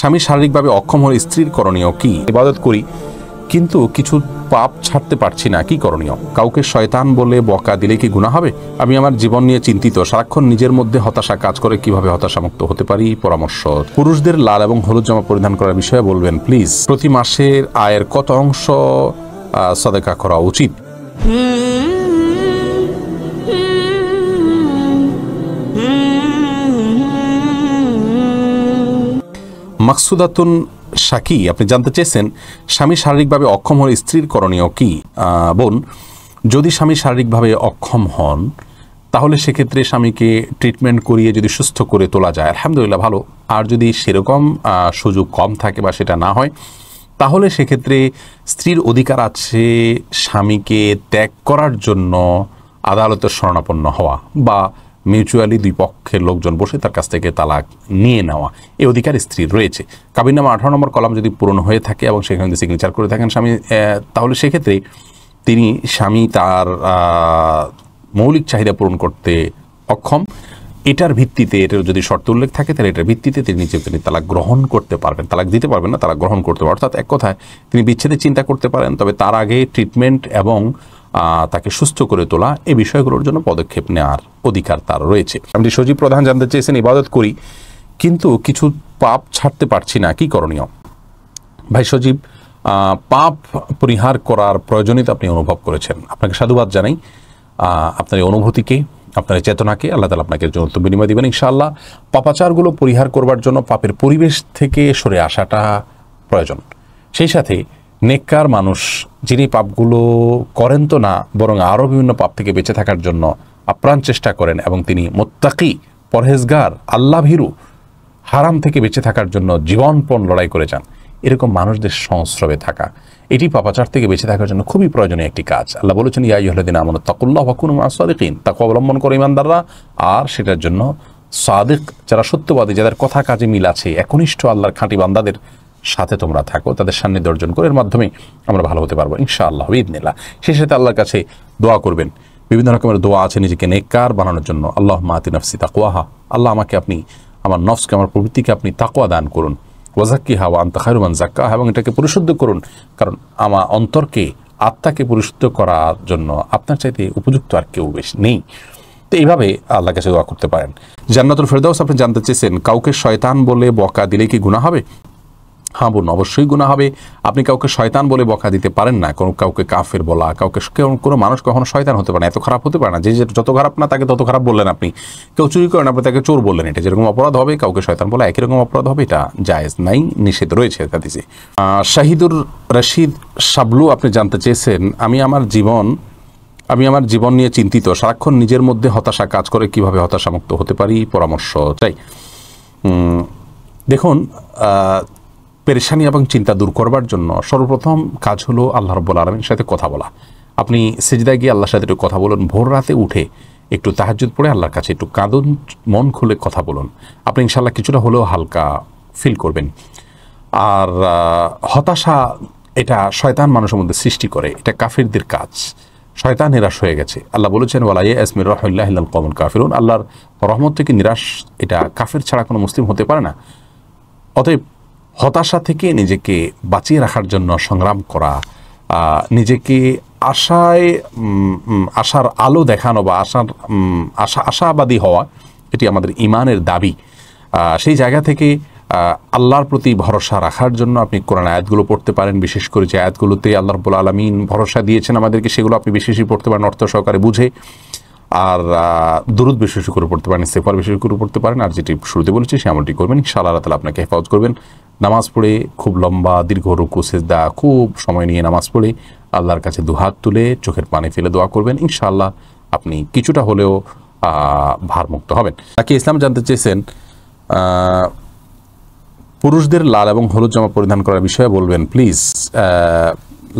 স্বামী শারীরিকভাবে অক্ষম হলে স্ত্রীর করণীয় কি? ইবাদত করি কিন্তু কিছু পাপ ছাড়তে পারছি না, কি করণীয়? কাউকে শয়তান বলে বকা দিলে কি গুনাহ হবে? আমি আমার জীবন নিয়ে চিন্তিত, সারাক্ষণ নিজের মধ্যে হতাশা কাজ করে, কিভাবে হতাশামুক্ত হতে পারি? পরামর্শ। পুরুষদের লাল এবং হলুদ জামা পরিধান করার বিষয়ে বলবেন প্লিজ। প্রতি মাসের আয়ের কত অংশ সাদাকা করা উচিত? মাকসুদাতুন শাকি আপনি জানতে চেয়েছেন স্বামী শারীরিকভাবে অক্ষম হলে স্ত্রীর করণীয় কি? বোন, যদি স্বামী শারীরিকভাবে অক্ষম হন তাহলে সেক্ষেত্রে স্বামীকে ট্রিটমেন্ট করিয়ে যদি সুস্থ করে তোলা যায় আলহামদুলিল্লাহ ভালো। আর যদি সেরকম সুযোগ কম থাকে বা সেটা না হয় তাহলে সেক্ষেত্রে স্ত্রীর অধিকার আছে স্বামীকে ত্যাগ করার জন্য আদালতের শরণাপন্ন হওয়া বা মিউচুয়ালি দুই পক্ষের লোকজন বসে তার কাছ থেকে তালাক নিয়ে নেওয়া, এই অধিকার স্ত্রীর রয়েছে। কাবিননামা 18 নম্বর কলাম যদি পূরণ হয়ে থাকে এবং সেখানে যদি সিগনেচার করে থাকেন স্বামী, তাহলে সেক্ষেত্রে স্বামী তার মৌলিক চাহিদা পূরণ করতে অক্ষম। এটার ভিত্তিতে, এটার যদি শর্ত উল্লেখ থাকে তাহলে এটার ভিত্তিতে তিনি তালাক গ্রহণ করতে পারবেন, তালাক দিতে পারবেন না, তালাক গ্রহণ করতে পারবেন। অর্থাৎ এক কথায় তিনি বিচ্ছেদের চিন্তা করতে পারেন, তবে তার আগে ট্রিটমেন্ট এবং তাকে সুস্থ করে তোলা এই বিষয়গুলোর জন্য পদক্ষেপ নেওয়ার অধিকার তার রয়েছে। আপনি সজীব প্রধান জানতে চেয়েছেন ইবাদত করি কিন্তু কিছু পাপ ছাড়তে পারছি না, কি করণীয়? ভাই সজীব, পাপ পরিহার করার প্রয়োজনীয়তা আপনি অনুভব করেছেন, আপনাকে সাধুবাদ জানাই। আপনার এই অনুভূতিকে, আপনার চেতনাকে আল্লাহ তাআলা আপনাকে জন্য বিনিময় দিবেন ইনশাআল্লাহ। পাপাচারগুলো পরিহার করবার জন্য পাপের পরিবেশ থেকে সরে আসাটা প্রয়োজন। সেই সাথে নেককার মানুষ যিনি পাপগুলো করেন তো না, বরং আরও বিভিন্ন পাপ থেকে বেঁচে থাকার জন্য আপ্রাণ চেষ্টা করেন এবং তিনি মুত্তাকি, পরহেজগার, আল্লাহ ভীরু, হারাম থেকে বেঁচে থাকার জন্য জীবনপণ লড়াই করে যান, এরকম মানুষদের সংস্রবে থাকা, এটি পাপাচার থেকে বেঁচে থাকার জন্য খুবই প্রয়োজনীয় একটি কাজ। আল্লাহ বলেছেন ইয়া আইয়ুহাল্লাযীনা আমানু তাকুল্লাহ ওয়া কুনু মা'আস সাদিকিন, তাকওয়া অবলম্বন করো ঈমানদাররা, আর সেটার জন্য সাদিক যারা সত্যবাদী, যাদের কথা কাজে মিল আছে, একনিষ্ঠ আল্লাহর খাঁটি বান্দাদের সাথে তোমরা থাকো, তাদের সান্নিধ্য অর্জন করে এর মাধ্যমে আমরা ভালো হতে পারবো ইনশাআল্লাহ বিইذনিল্লাহ। সেই সাথে আল্লাহর কাছে দোয়া করবেন, বিভিন্ন রকমের দোয়া আছে নিজেকে নেককার বানানোর জন্য। আল্লাহুম্মা আতি নাফসি তাকওয়াহা, আল্লাহ আমাকে আপনি, আমার নফসকে, আমার প্রবৃত্তিকে আপনি তাকওয়া দান করুন। ওয়াজাক্কিহা ওয়া আনতা খায়রু মান যাক্কাহা, এবং এটাকে পরিশুদ্ধ করুন, কারণ আমার অন্তরকে, আত্মাকে পরিশুদ্ধ করার জন্য আপনার চাইতে উপযুক্ত আর কেউ বেশ নেই। তো এইভাবে আল্লাহর কাছে দোয়া করতে পারেন। জান্নাতুল ফেরদাউস আপনি জানতে চেয়েছেন কাউকে শয়তান বলে বকা দিলে কি গুনাহ হবে? হ্যাঁ বোন, অবশ্যই গুনাহ হবে। আপনি কাউকে শয়তান বলে বকা দিতে পারেন না, কাউকে কাফের বলা, কোনো মানুষ কখনো শয়তান হতে পারে না, এত খারাপ হতে পারে না। যে যত খারাপ না তাকে তত খারাপ বললেন আপনি। কেউ চুরি করেন, আপনি তাকে চোর বললেন, এটা যেরকম অপরাধ হবে কাউকে শয়তান বলা একই রকম অপরাধ হবে, এটা জায়েজ নাই, নিষেধ রয়েছে হাদিসে। শাহিদুর রশিদ শাবলু আপনি জানতে চেয়েছেন আমি আমার জীবন নিয়ে চিন্তিত, সারাক্ষণ নিজের মধ্যে হতাশা কাজ করে, কিভাবে হতাশামুক্ত হতে পারি? পরামর্শ চাই। দেখুন, পেরেশানি এবং চিন্তা দূর করবার জন্য সর্বপ্রথম কাজ হলো আল্লাহ রাব্বুল আলামিনের সাথে কথা বলা। আপনি সিজদায় গিয়ে আল্লাহর সাথে একটু কথা বলুন, ভোর রাতে উঠে একটু তাহাজ্জুদ পড়ে আল্লাহর কাছে একটু কাঁদুন, মন খুলে কথা বলুন, আপনি ইনশাআল্লাহ কিছুটা হলেও হালকা ফিল করবেন। আর হতাশা, এটা শয়তান মানুষের মধ্যে সৃষ্টি করে, এটা কাফিরদের কাজ। শয়তান নিরাশ হয়ে গেছে, আল্লাহ বলেছেন ওয়ালা ইয়াসমি রাহমাতিল্লাহি ইল্লাল কওমুল কাফিরুন, আল্লাহর রহমত থেকে নিরাশ এটা কাফির ছাড়া কোনো মুসলিম হতে পারে না। অতএব হতাশা থেকে নিজেকে বাঁচিয়ে রাখার জন্য সংগ্রাম করা, নিজেকে আশার আলো দেখানো বা আশাবাদী হওয়া, এটি আমাদের ঈমানের দাবি। সেই জায়গা থেকে আল্লাহর প্রতি ভরসা রাখার জন্য আপনি কোরআন আয়াতগুলো পড়তে পারেন, বিশেষ করে যে আয়াতগুলোতে আল্লাহ রাব্বুল আলামিন ভরসা দিয়েছেন আমাদেরকে, সেগুলো আপনি বেশি পড়তে পারেন অর্থ সহকারে বুঝে। আর দুরূদ বেশি করে পড়তে পারেন, ইস্তেগফার বেশি করে পড়তে পারেন। আর যেটি শুরুতে বলেছি সে আমলটি করবেন, ইনশাআল্লাহ আল্লাহ তাআলা আপনাকে হেফাজত করবেন। নামাজ পড়ে খুব লম্বা দীর্ঘ রুকু সিজদা, খুব সময় নিয়ে নামাজ পড়ে আল্লাহর কাছে দুহাত তুলে চোখের পানি ফেলে দোয়া করবেন, ইনশাআল্লাহ আপনি কিছুটা হলেও ভারমুক্ত হবেন। তাকে ইসলাম জানতে চেয়েছেন পুরুষদের লাল এবং হলুদ জামা পরিধান করার বিষয়ে বলবেন প্লিজ।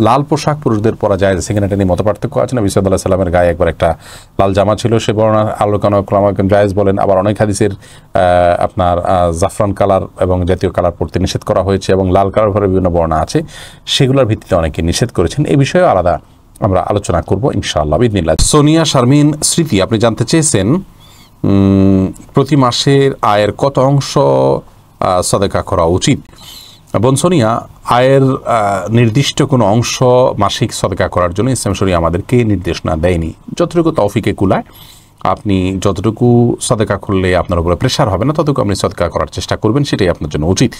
লাল পোশাক পুরুষদের পরা যায়, সেখানে এটা নিয়ে মত পার্থক্য আছে। নবী সাল্লাল্লাহু আলাইহি সাল্লামের গায়ে একবার একটা লাল জামা ছিল, সে বর্ণনা আলোচনা জায়েজ বলেন। আবার অনেক হাদিসের আপনার জাফরান কালার এবং জাতীয় কালার পরতে নিষেধ করা হয়েছে, এবং লাল কালার ঘরে বিভিন্ন বর্ণনা আছে, সেগুলোর ভিত্তিতে অনেকে নিষেধ করেছেন। এই বিষয়ে আলাদা আমরা আলোচনা করব ইনশাআল্লাহ বিইذনিল্লাহ। সোনিয়া শারমিন স্মৃতি আপনি জানতে চেয়েছেন প্রতি মাসের আয়ের কত অংশ সাদাকা করা উচিত। বোন সোনিয়া, আয়ের নির্দিষ্ট কোনো অংশ মাসিক সাদাকা করার জন্য ইসলাম শরীয়ত আমাদেরকে নির্দেশনা দেয়নি। যতটুকু তৌফিকে কুলায় আপনি যতটুকু সাদাকা করলে আপনার উপরে প্রেশার হবে না ততটুকু আপনি সাদাকা করার চেষ্টা করবেন, সেটাই আপনার জন্য উচিত।